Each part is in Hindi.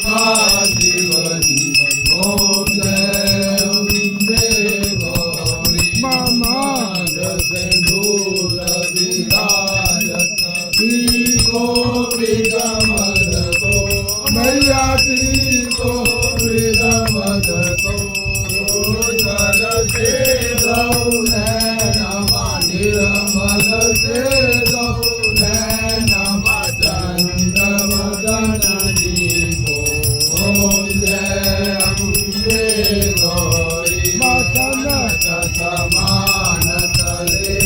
शिव ओम जय अम्बे गौरी मामा सिंदूर विराजत को मृगमद को मैया को मृगमद को जल से नमा निर्मल से नमा चंद्रमदनी को ओम जय अम्बे गौरी समान तले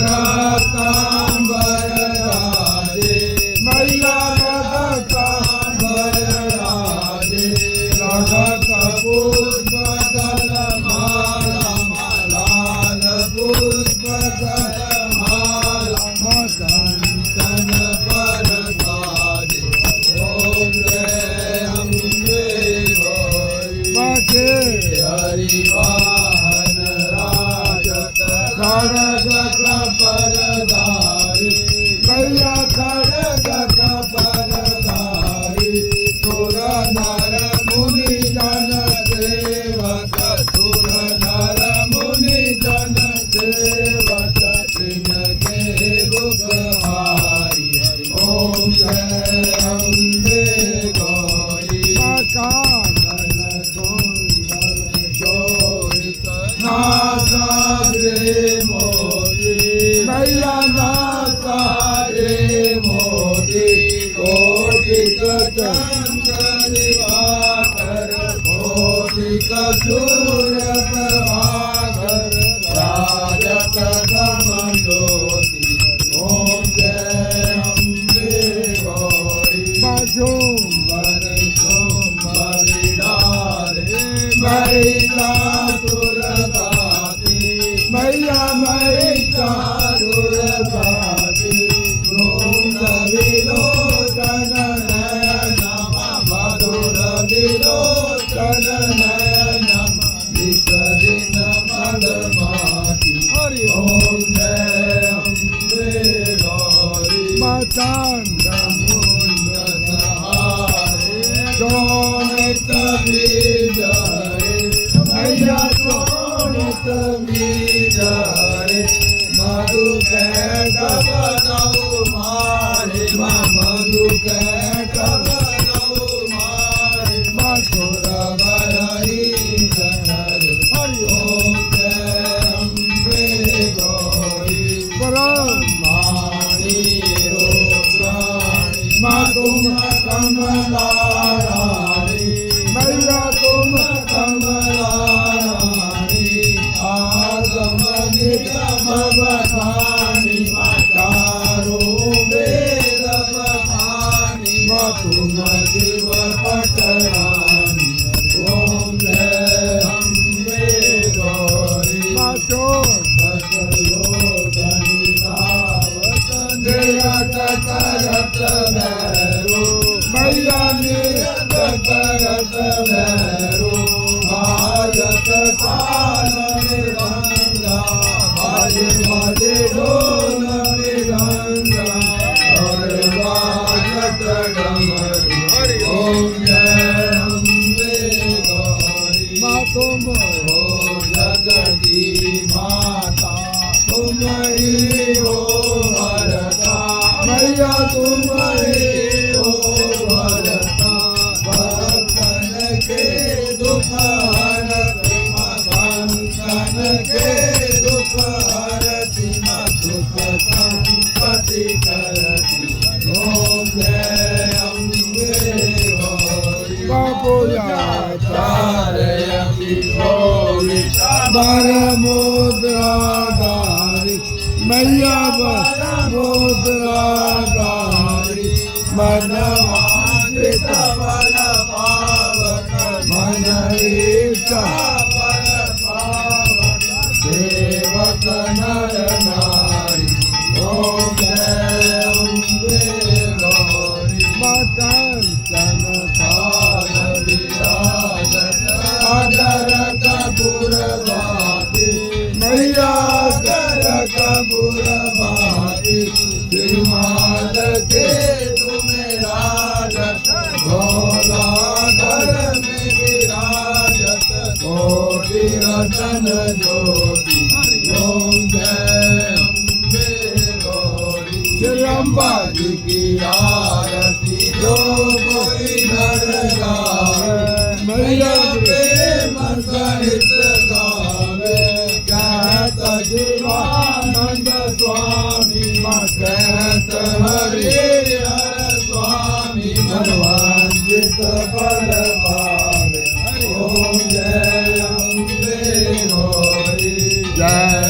रतांबर राजे मैया रतांबर राजे रघत पुष्प दल माला लाल पुष्प दल माला कंचन पर साजे ओम जय अम्बे गौरी हरि वाहन राजत खड़ग परदारी मैया खड़ग परदारी सुर नर मुनि जन सेवक सुर नर मुनि जन सेवक तिनके दुखहारी ओम जय अम्बे गौरी नासाग्रे मोदी मैया नासाग्रे मोदी कोटि चंद्र दिवाकर कोटि सूर्य प्रभाकर राजत समज्योति ओम जय अम्बे गौरी मैया मैया दुर्गाती वृंद विलोचन नम मधुर विलोचन नम विसदिन मदमाती ओम जय अम्बे गौरी मातांग मुंड सहारे शोणित विजय मैया शोणित विजय मधु के डबदौ मारे मधु के डबदौ मारे मधुर बरही जनरे हरि ओम जय अम्बे गौरी ब्रह्माणी रुद्राणी तुम कमला रानी मैया तुम कमला रानी आगम निगम बखानी चारो वेद बखानी तुम शिव पटरानी ओम जय अम्बे गौरी करत भैरो मैया निरत करत भैरो भारत काल गंगा बाजे बाजे ढोल मृदंगा और बाजत डमरू ओम जय अम्बे गौरी तुम हो जगती माता तुम ही हो भरता मैया तुम ही हो भरता भक्तन के दुख हरती भक्तन के दुख हरती दुख संपत्ति करती ओम जय अम्बे गौरी बर मुद्राधारी मैया बर मुद्राधारी मनवांचित बल पावक मन इच्छा बल पावक सेवक नर नारी ओम जय अम्बे गौरी कंचन थाल विराजत अदर कपूर भाती मैया कर कपूर भाती श्रीमान के तुम्हें राजत घर में विराजत कोटि रतन ज्योति ओम जय अम्बे गौरी श्री अम्बा जी की आरती जो कोई नर गावे मैया प्रेम सहित गावे कहत जीवानंद स्वामी कहत हरिहर स्वामी मनवांचित फल पावे ओम जय अम्बे गौरी जय